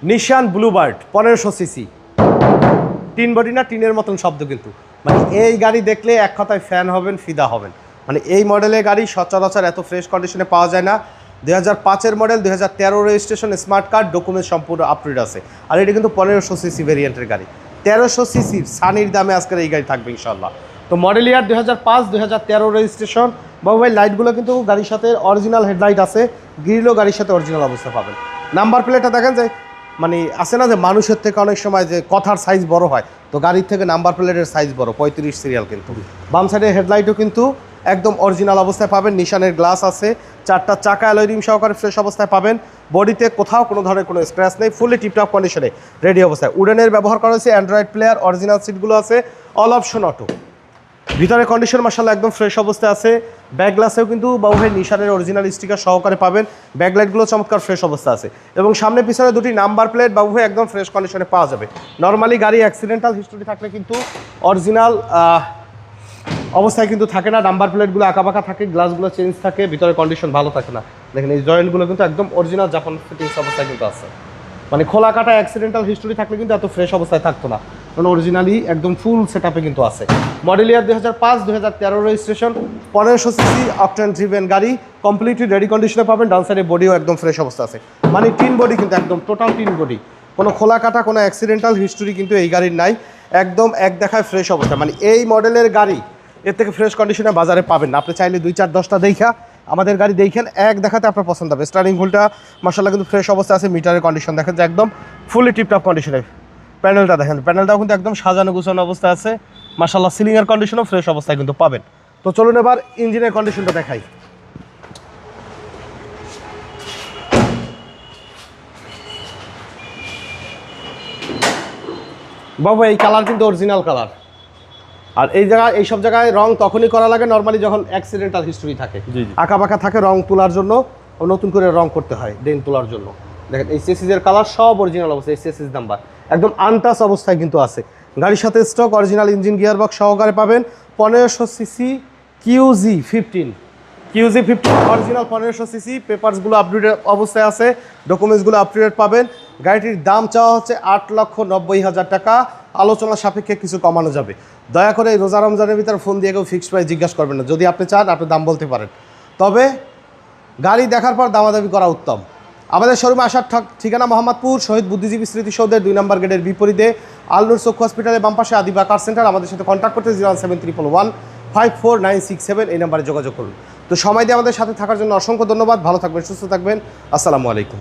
নিশান Bluebird 1500 CC, tin body না, টিনের মতন শব্দ কিন্তু, মানে এই গাড়ি দেখলে এক কথায় ফ্যান হবেন, ফিদা হবেন। মানে এই মডেলের গাড়ি সচরাচর এত ফ্রেশ কন্ডিশনে পাওয়া যায় না। 2005-এর model, 2013 registration, smart card, document সম্পূর্ণ আপডেট আছে। আর এটা কিন্তু 1500 সিসি ভেরিয়েন্টের গাড়ি, 1300 সিসির সানির দামে আজকের এই গাড়ি থাকবে ইনশাল্লাহ। তো মডেল ইয়ার 2005, 2013 রেজিস্ট্রেশন। বাবু ভাই লাইটগুলো কিন্তু গাড়ির সাথে অরিজিনাল হেডলাইট আছে, গ্রিলও গাড়ির সাথে অরিজিনাল অবস্থা পাবেন। নাম্বার প্লেটটা দেখেন যে মানে আছে না যে মানুষের থেকে অনেক সময় যে কথার সাইজ বড় হয়, তো গাড়ির থেকে নাম্বার প্লেটের সাইজ বড়, 35 সিরিয়াল কিন্তু। বাম সাইডের হেডলাইটও কিন্তু একদম অরিজিনাল অবস্থায় পাবেন, নিশানের গ্লাস আছে, 4টা চাকা অ্যালয় রিম সহকারে ফ্রেশ অবস্থায় পাবেন। বডিতে কোথাও কোনো ধরনের কোনো স্ক্র্যাচ নেই, ফুলি টিপটপ কন্ডিশনে রেডি অবস্থায়। উডেনের ব্যবহার করা হয়েছে, অ্যান্ড্রয়েড প্লেয়ার, অরিজিনাল সিটগুলো আছে, অল অপশন অটো। ভিতরে কন্ডিশন মাশাআল্লাহ একদম ফ্রেশ অবস্থায় আছে। ব্যাক গ্লাসেও কিন্তু বাবু ভাই নিশানের অরিজিনাল স্টিকার সহকারে পাবেন। ব্যাকলাইটগুলো চমৎকার ফ্রেশ অবস্থা আছে এবং সামনে পিছনে দুটি নাম্বার প্লেট বাবু ভাই একদম ফ্রেশ কন্ডিশনে পাওয়া যাবে। নর্মালি গাড়ি অ্যাক্সিডেন্টাল হিস্টোরি থাকলে কিন্তু অরিজিনাল অবস্থায় কিন্তু থাকে না, নাম্বার প্লেটগুলো আঁকাবাঁকা থাকে, গ্লাসগুলো চেঞ্জ থাকে, ভিতরে কন্ডিশন ভালো থাকে না। দেখেন এই জয়েন্টগুলো কিন্তু একদম অরিজিনাল জাপান ফিটিংস অবস্থায় কিন্তু আছে। মানে খোলা কাটা অ্যাক্সিডেন্টাল হিস্টোরি থাকলে কিন্তু এত ফ্রেশ অবস্থায় থাকতো না, কারণ অরিজিনালি একদম ফুল সেটআপে কিন্তু আছে। মডেল ইয়ার 2005, 2013 রেজিস্ট্রেশন, 1500 সিসি অকটেন ড্রিভেন গাড়ি, কমপ্লিটলি রেডি কন্ডিশনে পাবেন। ডান সাইডে বডিও একদম ফ্রেশ অবস্থা আছে, মানে টিন বডি কিন্তু একদম টোটাল টিন বডি, কোনো খোলা কাটা কোনো অ্যাক্সিডেন্টাল হিস্টোরি কিন্তু এই গাড়ির নাই, একদম এক দেখায় ফ্রেশ অবস্থা। মানে এই মডেলের গাড়ি এর থেকে ফ্রেশ কন্ডিশনে বাজারে পাবেন না। আপনি চাইলে 2-4-10টা দেখা আমাদের গাড়ি দেখেন, এক দেখাতে আপনার পছন্দ হবে। স্টারিং হুইলটা মাশাআল্লাহ কিন্তু ফ্রেশ অবস্থা আছে, মিটারের কন্ডিশন দেখেন যে একদম ফুলি টিপটপ কন্ডিশনে। প্যানেলটা দেখেন, প্যানেলটাও কিন্তু একদম সাজানো গুছানো অবস্থায় আছে মাশাআল্লাহ। সিলিংয়ের কন্ডিশনও ফ্রেশ অবস্থায় কিন্তু পাবেন। তো চলুন এবার ইঞ্জিনের কন্ডিশনটা দেখাই। বাবু এই কালার কিন্তু অরিজিনাল কালার। আর এই জায়গায় এইসব জায়গায় রং তখনই করা লাগে নর্মালি যখন অ্যাক্সিডেন্টাল হিস্টোরি থাকে, আঁকাবাঁকা থাকে, রং তোলার জন্য নতুন করে রং করতে হয়, ডেন তোলার জন্য। দেখেন এই চেসিসের কালার সব অরিজিনাল অবস্থায়, এই চেসিস নাম্বার একদম আনটাচ অবস্থায় কিন্তু আছে। গাড়ির সাথে স্টক অরিজিনাল ইঞ্জিন গিয়ারবক্স সহকারে পাবেন। 1500 সিসি QZ15 অরিজিনাল 1500 সিসি, পেপারসগুলো আপডেটেড অবস্থায় আছে, ডকুমেন্টসগুলো আপডেটেড পাবেন। গাড়িটির দাম চাওয়া হচ্ছে 8,90,000 টাকা, আলোচনা সাপেক্ষে কিছু কমানো যাবে। দয়া করে এই রোজা রমজানের ভিতরে ফোন দিয়ে কেউ ফিক্সড প্রাইস জিজ্ঞাসা করবেন না। যদি আপনি চান আপনি দাম বলতে পারেন, তবে গাড়ি দেখার পর দামাদামি করা উত্তম। আমাদের শোরুমে আসার ঠিকানা মোহাম্মদপুর শহীদ বুদ্ধিজীবী স্মৃতিসৌধের 2 নম্বর গেটের বিপরীতে আলনুর চক্ষু হসপিটালের বাম পাশে আদিবা কার সেন্টার। আমাদের সাথে কন্ট্যাক্ট করতে 07311549967 এই নাম্বারে যোগাযোগ করুন। তো সময় দিয়ে আমাদের সাথে থাকার জন্য অসংখ্য ধন্যবাদ। ভালো থাকবেন, সুস্থ থাকবেন। আসসালামু আলাইকুম।